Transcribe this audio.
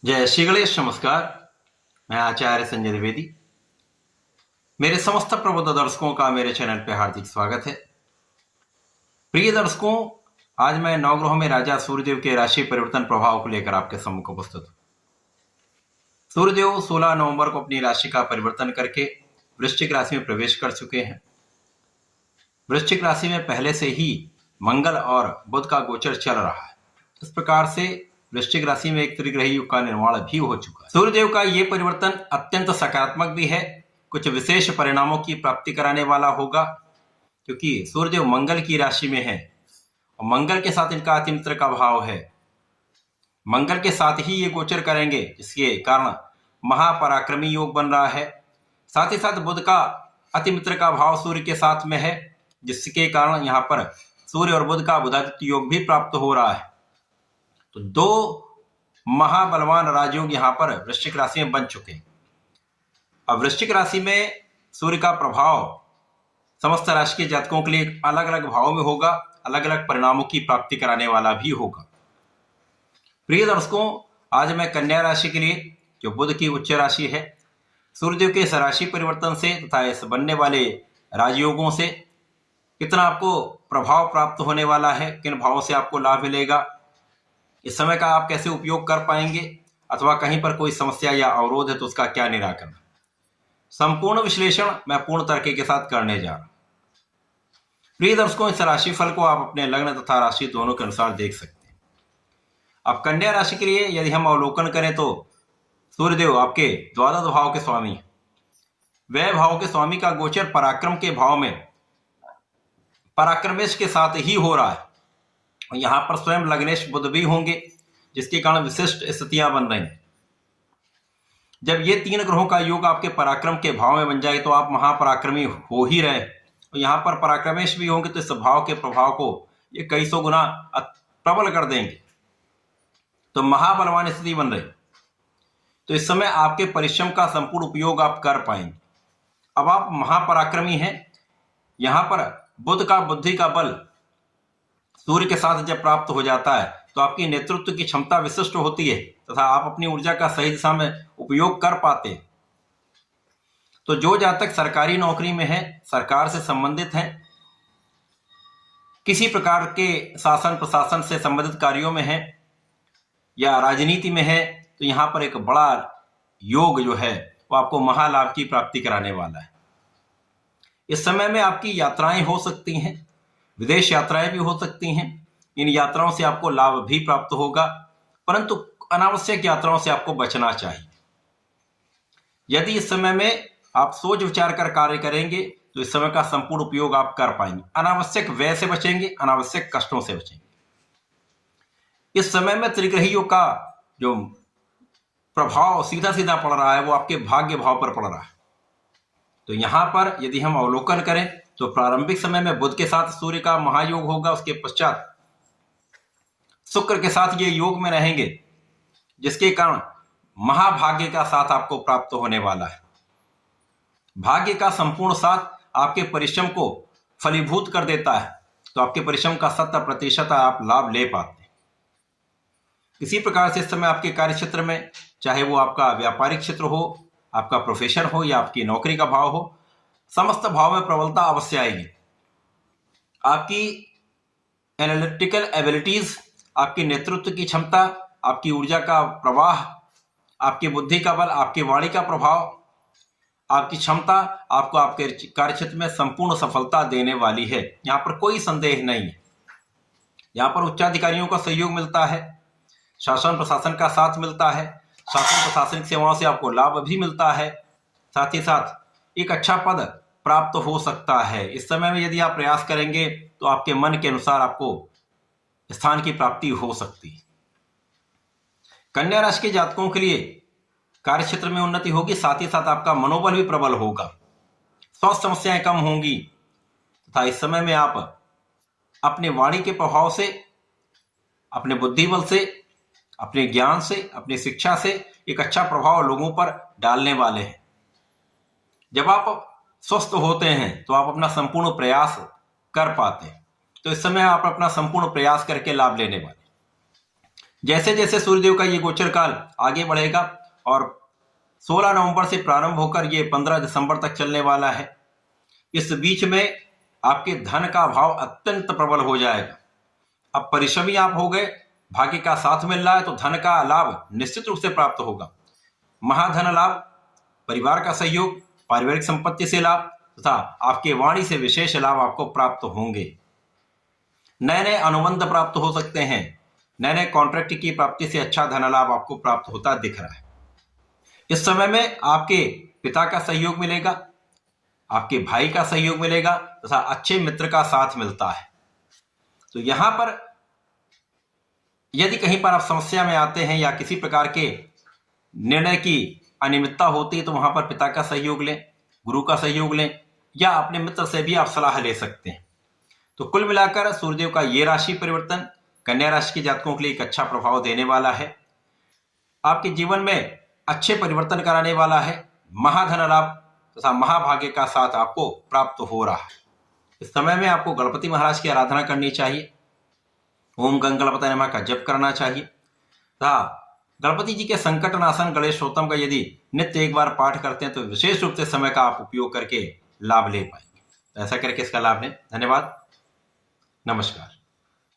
जय श्री गणेश। नमस्कार, मैं आचार्य संजय द्विवेदी। मेरे समस्त प्रबुद्ध दर्शकों का मेरे चैनल पे हार्दिक स्वागत है। प्रिय दर्शकों, आज मैं नवग्रहों में राजा सूर्यदेव के राशि परिवर्तन प्रभाव को लेकर आपके सम्मुख उपस्थित हूं। सूर्यदेव 16 नवंबर को अपनी राशि का परिवर्तन करके वृश्चिक राशि में प्रवेश कर चुके हैं। वृश्चिक राशि में पहले से ही मंगल और बुध का गोचर चल रहा है। इस प्रकार से वृश्चिक राशि में एक त्रिग्रही युग का निर्माण भी हो चुका है। सूर्यदेव का ये परिवर्तन अत्यंत सकारात्मक भी है, कुछ विशेष परिणामों की प्राप्ति कराने वाला होगा, क्योंकि सूर्यदेव मंगल की राशि में है और मंगल के साथ इनका अतिमित्र का भाव है। मंगल के साथ ही ये गोचर करेंगे, जिसके कारण महापराक्रमी योग बन रहा है। साथ ही साथ बुध का अतिमित्र का भाव सूर्य के साथ में है, जिसके कारण यहाँ पर सूर्य और बुध का बुधादित्य योग भी प्राप्त हो रहा है। तो दो महाबलवान राजयोग यहाँ पर वृश्चिक राशि में बन चुके हैं। अब वृश्चिक राशि में सूर्य का प्रभाव समस्त राशि के जातकों के लिए अलग अलग भावों में होगा, अलग अलग परिणामों की प्राप्ति कराने वाला भी होगा। प्रिय दर्शकों, आज मैं कन्या राशि के लिए, जो बुध की उच्च राशि है, सूर्यदेव के इस राशि परिवर्तन से तथा इस बनने वाले राजयोगों से कितना आपको प्रभाव प्राप्त होने वाला है, किन भावों से आपको लाभ मिलेगा, इस समय का आप कैसे उपयोग कर पाएंगे, अथवा कहीं पर कोई समस्या या अवरोध है तो उसका क्या निराकरण, संपूर्ण विश्लेषण मैं पूर्ण तरीके के साथ करने जा रहा हूं। प्रिय दर्शकों, इस राशिफल को आप अपने लग्न तथा राशि दोनों के अनुसार देख सकते हैं। अब कन्या राशि के लिए यदि हम अवलोकन करें तो सूर्यदेव आपके द्वादश भाव के स्वामी हैं। वह भाव के स्वामी का गोचर पराक्रम के भाव में पराक्रमेश के साथ ही हो रहा है। यहां पर स्वयं लग्नेश बुध भी होंगे, जिसके कारण विशिष्ट स्थितियां बन रही हैं। जब ये तीन ग्रहों का योग आपके पराक्रम के भाव में बन जाए तो आप महापराक्रमी हो ही रहे। और यहां पर पराक्रमेश भी होंगे तो इस भाव के प्रभाव को ये कई सौ गुना प्रबल कर देंगे, तो महाबलवान स्थिति बन रही। तो इस समय आपके परिश्रम का संपूर्ण उपयोग आप कर पाएंगे। अब आप महापराक्रमी हैं। यहां पर बुध का बुद्धि का बल सूर्य के साथ जब प्राप्त हो जाता है तो आपकी नेतृत्व की क्षमता विशिष्ट होती है तथा आप अपनी ऊर्जा का सही दिशा में उपयोग कर पाते हैं। तो जो जातक सरकारी नौकरी में है, सरकार से संबंधित हैं, किसी प्रकार के शासन प्रशासन से संबंधित कार्यों में है या राजनीति में है, तो यहाँ पर एक बड़ा योग जो है वो आपको महालाभ की प्राप्ति कराने वाला है। इस समय में आपकी यात्राएं हो सकती हैं, विदेश यात्राएं भी हो सकती हैं। इन यात्राओं से आपको लाभ भी प्राप्त होगा, परंतु अनावश्यक यात्राओं से आपको बचना चाहिए। यदि इस समय में आप सोच विचार कर कार्य करेंगे तो इस समय का संपूर्ण उपयोग आप कर पाएंगे। अनावश्यक व्यय से बचेंगे, अनावश्यक कष्टों से बचेंगे। इस समय में त्रिग्रहियों का जो प्रभाव सीधा सीधा पड़ रहा है वो आपके भाग्य भाव पर पड़ रहा है। तो यहां पर यदि हम अवलोकन करें तो प्रारंभिक समय में बुध के साथ सूर्य का महायोग होगा, उसके पश्चात शुक्र के साथ ये योग में रहेंगे, जिसके कारण महाभाग्य का साथ आपको प्राप्त होने वाला है। भाग्य का संपूर्ण साथ आपके परिश्रम को फलीभूत कर देता है, तो आपके परिश्रम का 70% आप लाभ ले पाते हैं। इसी प्रकार से इस समय आपके कार्य क्षेत्र में, चाहे वो आपका व्यापारिक क्षेत्र हो, आपका प्रोफेशन हो या आपकी नौकरी का भाव हो, समस्त भाव में प्रबलता अवश्य आएगी। आपकी एनालिटिकल एबिलिटीज, आपकी नेतृत्व की क्षमता, आपकी ऊर्जा का प्रवाह, आपकी बुद्धि का बल, आपकी वाणी का प्रभाव, आपकी क्षमता आपको आपके कार्यक्षेत्र में संपूर्ण सफलता देने वाली है। यहाँ पर कोई संदेह नहीं है। यहाँ पर उच्चाधिकारियों का सहयोग मिलता है, शासन प्रशासन का साथ मिलता है, शासन प्रशासनिक सेवाओं से आपको लाभ भी मिलता है, साथ ही साथ एक अच्छा पद प्राप्त हो सकता है। इस समय में यदि आप प्रयास करेंगे तो आपके मन के अनुसार आपको स्थान की प्राप्ति हो सकती है। कन्या राशि के जातकों के लिए कार्य क्षेत्र में उन्नति होगी, साथ ही साथ आपका मनोबल भी प्रबल होगा, स्वास्थ्य समस्याएं कम होंगी तथा इस समय में आप अपने वाणी के प्रभाव से, अपने बुद्धि बल से, अपने ज्ञान से, अपनी शिक्षा से एक अच्छा प्रभाव लोगों पर डालने वाले हैं। जब आप स्वस्थ होते हैं तो आप अपना संपूर्ण प्रयास कर पाते हैं। तो इस समय आप अपना संपूर्ण प्रयास करके लाभ लेने वाले। जैसे जैसे सूर्यदेव का ये गोचर काल आगे बढ़ेगा और 16 नवंबर से प्रारंभ होकर ये 15 दिसंबर तक चलने वाला है, इस बीच में आपके धन का भाव अत्यंत प्रबल हो जाएगा। अब परिश्रमी आप हो गए, भाग्य का साथ मिल रहा है, तो धन का लाभ निश्चित रूप से प्राप्त होगा। महाधन लाभ, परिवार का सहयोग, पारिवारिक संपत्ति से लाभ तथा आपके वाणी से विशेष लाभ आपको प्राप्त होंगे। नए नए अनुबंध प्राप्त हो सकते हैं, नए नए कॉन्ट्रैक्ट की प्राप्ति से अच्छा धन लाभ आपको प्राप्त होता दिख रहा है। इस समय में आपके पिता का सहयोग मिलेगा, आपके भाई का सहयोग मिलेगा तथा अच्छे मित्र का साथ मिलता है। तो यहां पर यदि कहीं पर आप समस्या में आते हैं या किसी प्रकार के निर्णय की अनियमितता होती है, तो वहां पर पिता का सहयोग लें, गुरु का सहयोग लें या अपने मित्र से भी आप सलाह ले सकते हैं। तो कुल मिलाकर सूर्यदेव का ये राशि परिवर्तन कन्या राशि के जातकों के लिए एक अच्छा प्रभाव देने वाला है, आपके जीवन में अच्छे परिवर्तन कराने वाला है। महाधन लाभ तथा महाभाग्य का साथ आपको प्राप्त हो रहा है। इस समय में आपको गणपति महाराज की आराधना करनी चाहिए, ओम गंग गणपतये नमः का जप करना चाहिए तथा गणपति जी के संकट नाशन गणेश स्तोत्रम का यदि नित्य एक बार पाठ करते हैं तो विशेष रूप से समय का आप उपयोग करके लाभ ले पाएंगे। तो ऐसा करके इसका लाभ लें। धन्यवाद, नमस्कार।